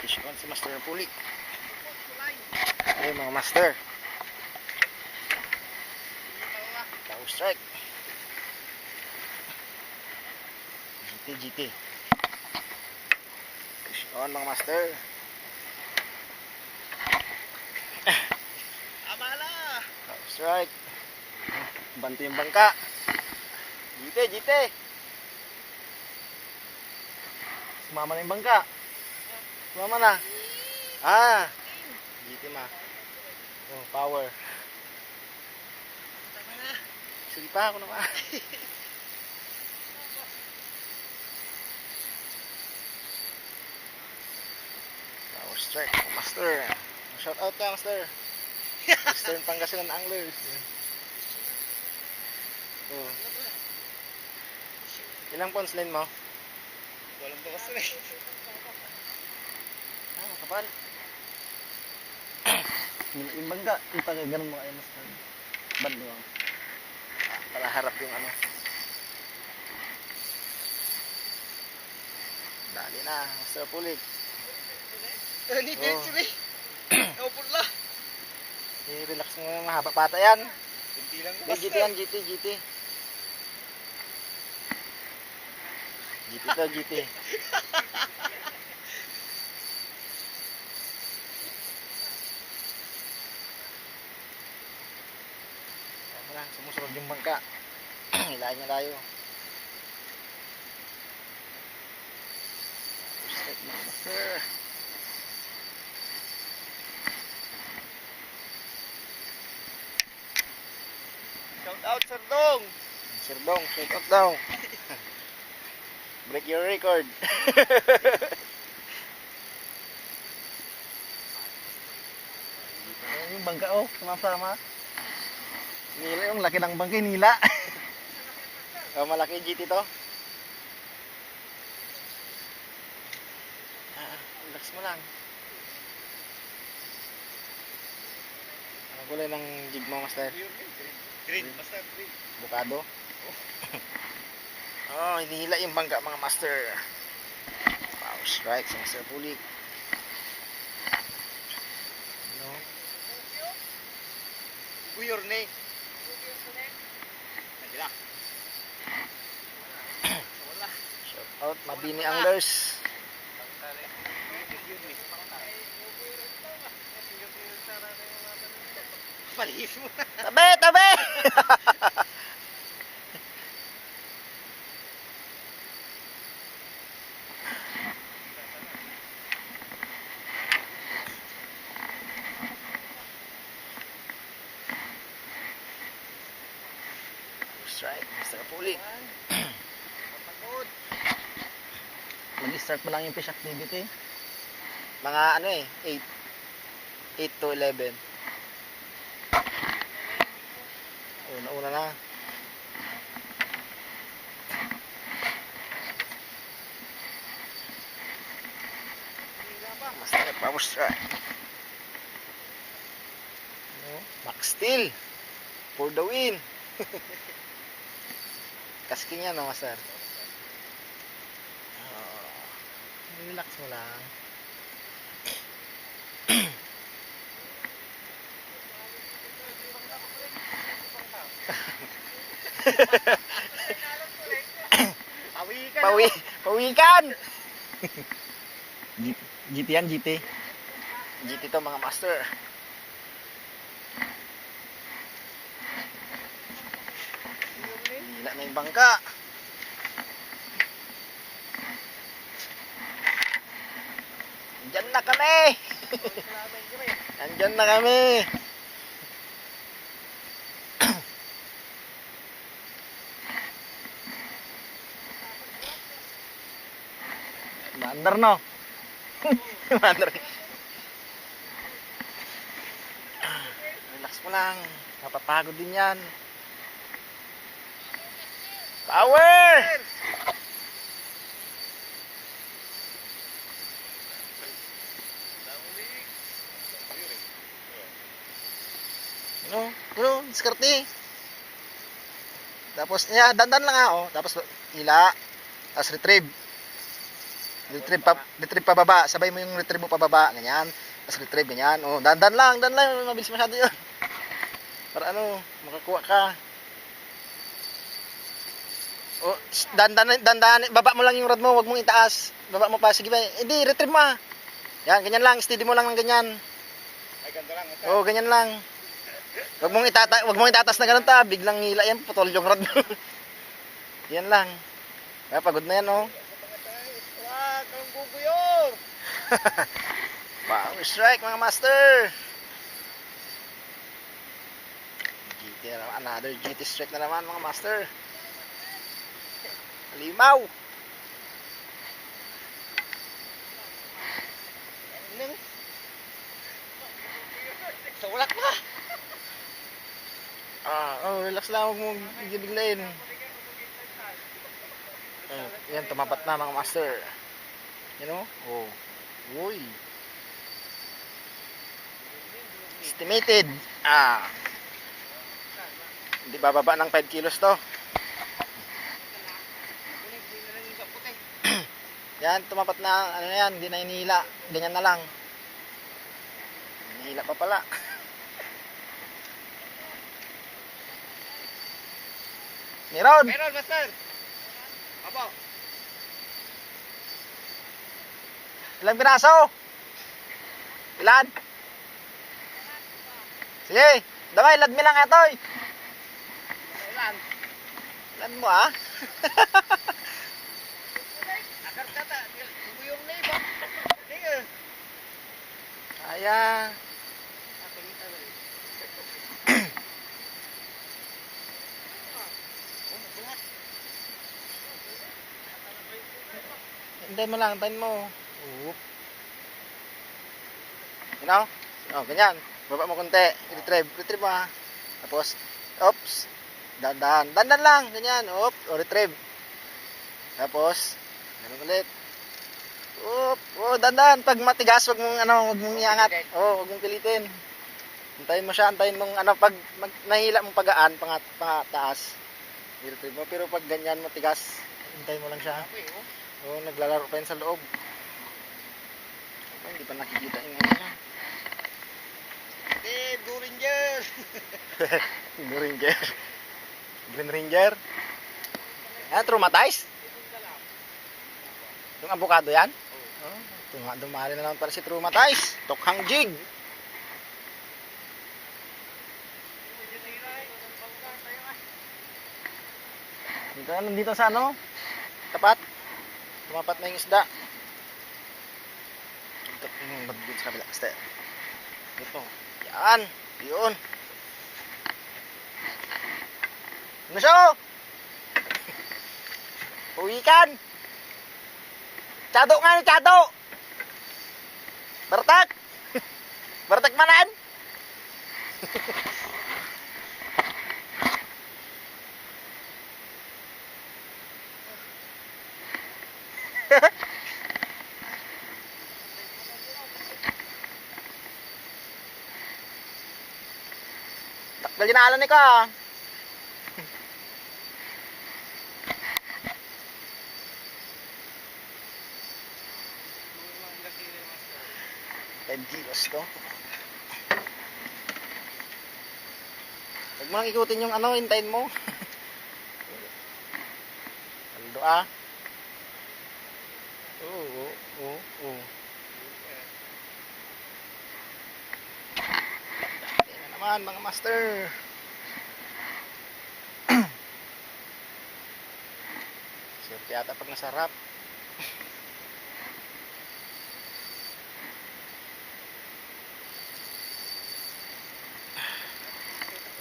Fish on si Master ng puli. Ayun mga master. Power strike. GT. Fish on mga master. Amala! Power strike. Banti yung bangka. GT. Sumama na yung bangka. Sumama na. GT ma. Oh, power. Tama na. Sige pa ako naman. Power strike. Master. Shout out ka, Master. Western Pangasinan Anglers. Oh. Ilang pounds line mo? Walang bakas na eh. Kapal. Yung bangga, yung pag ganun mo kayo mas bad mo. Para harap yung ano. Dali na, Master Pulig. Hindi picture eh. Naupod la. I-relax mo yung mahaba pata yan. Kunti lang GT yan, GT. GT. Sumusunod yung bangka. Hilahin niya tayo. Sir. Shout out Sir Dong. Sir Dong, shout out daw. Break your record. Yung bangka sumasama. Nila yung laki ng bangka, nila. Malaki GT to. Relax mo lang. Ano kulay ng jig mo, Master? Green. Basta green. Bukado. Hinihila yung bangka mga master. Power strike sa Master Pulig. Ano? Your name. Shout out Mabini Anglers. Palihis mo. Tabi! Strike, Mr. Pulig. Mag-start mo lang yung fish activity. Mga 8 to 11. Nauna na. Master power strike. Back steel. For the win. Kasking yan, Master. Relax mo lang. Pawikan! GT yan, GT. GT to mga master. Hila na yung bangka. Nandyan na kami. Nandyan na kami. Mandar no. Mandar. Relax mo lang. Napapagod din yan. Power! Diskarte. Tapos, dandan lang tapos hila. Tapos retrieve. Retrieve pababa. Sabay mo yung retrieve mo pababa. Ganyan. Tapos retrieve, ganyan. Oh, dandan lang. Mabilis masyado yun. Para ano, makakuha ka. Oh, dandan. Baba mo lang yung rod mo. Huwag mong itaas. Baba mo pa. Sige ba? Hindi, retrieve mo. Yan, ganyan lang. Steady mo lang ng ganyan. Ay, ganito lang. Oh, ganyan lang. Huwag mong itatas na ganun ta. Biglang hila yan. Putol yung rod mo. Yan lang. Kaya pagod na yan, oh. Wag kang guguyor. Power strike, mga master. GT na naman. Another GT strike na naman, mga master. Limaw. Sulak pa. Relax lang. Huwag mong biglayin. Yan, tumapat na, mga master. You know? Oh. Uy. Estimated. Hindi bababa ng 5 kilos to. Yan, tumapat na. Ano yan? Hindi na hinihila. Ganyan na lang. Hinihila pa pala. Meron! Meron, master. Apo. Ilang piraso? Ilan? Sige, damay, lad mo lang ito. Ilan? Lad mo ah. Akar kata, guguyong na iba. Sige. Kaya. Hintayin mo lang, hintayin mo. Oop. You know? Oh, ganyan. Baba mo konti. Retrieve mo ha. Tapos, oops. Dandan lang. Ganyan. Oop. O, retrieve. Tapos, ganun ulit. Oop. Oh, dandan. Pag matigas, wag mong iangat. Oh, wag mong pilitin. Hintayin mo siya. Hintayin mong, pag nahila mong pagaan, pangataas. I-retrieve mo. Pero pag ganyan, matigas, hintayin mo lang siya. Oh, naglalaro pa yun sa loob. Hindi pa nakikita yung ano niya. Blue Ranger. Blue Ranger. Green Ranger. Traumatized? Yung avocado yan? Oh, dumali na naman para si Traumatized. Tokhang jig. Dito sa ano? Tapat. Tumapat na yung isda. Dito sa kabila. Ito. Yan. Yun. Ano siya? Uwikan. Chado nga ni Chado. Bartak. Bartak manan. Takbal dinalan ni ka. Kilos to. Huwag mo lang ikutin yung hintayin mo. Aldo ah. Oo. Yan na naman mga master. Swerte yata pag nasarap.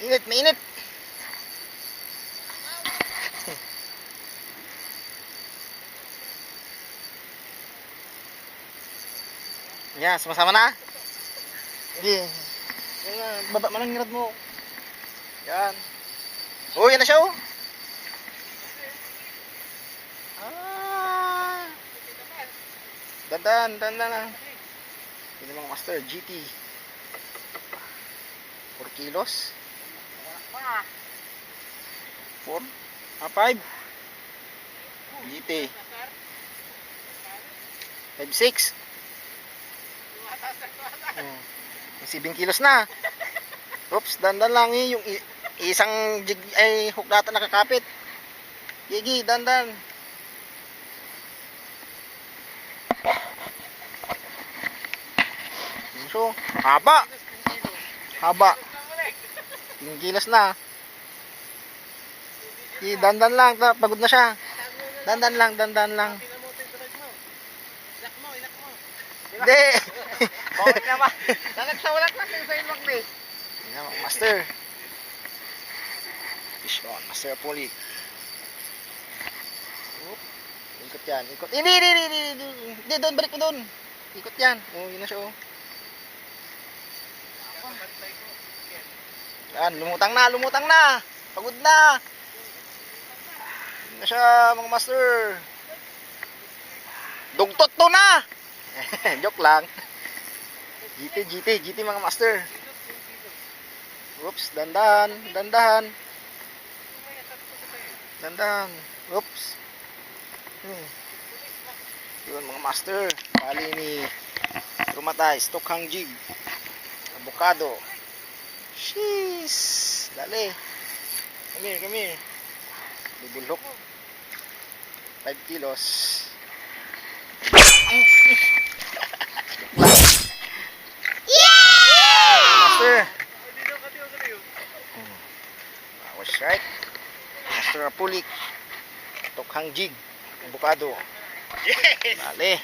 Mainit. Yan, sama-sama na. Sige. Yan, baba mo lang yung rod mo. Yan. Oh, yan na siya oh. Dandan na. Ini mga master, GT. 4 kilos. 4? 5? GT. 5'6". Oh. 7 kilos na. Oops, dandan lang eh. Yung isang jig ay hook data nakakapit. Gigi, dandan. So, haba. Haba. 10 kilos na. Gigi, dandan lang. Pagod na siya. Dandan lang, dandan lang. Inak mo. Hindi. Okay na ba? Nagsawalat lang sa ilwag ni. Yan, mga master. Fish on, master puli. Ikot yan, ikot. Hindi, doon, balik mo doon. Ikot yan. Oh, yun na siya, oh. Yan, lumutang na. Pagod na. Yun na siya, mga master. Dugtot to na. Joke lang. GT mga master. Oops, dandan. Oops. Yun mga master. Bali ni Rumatay, Stokhang jig. Avocado. Sheesh. Dali. Come here. Bubulok. 5 kilos. Master. That was right. Master Apulik. Stokhang jig. Avocado. Yes! Dali.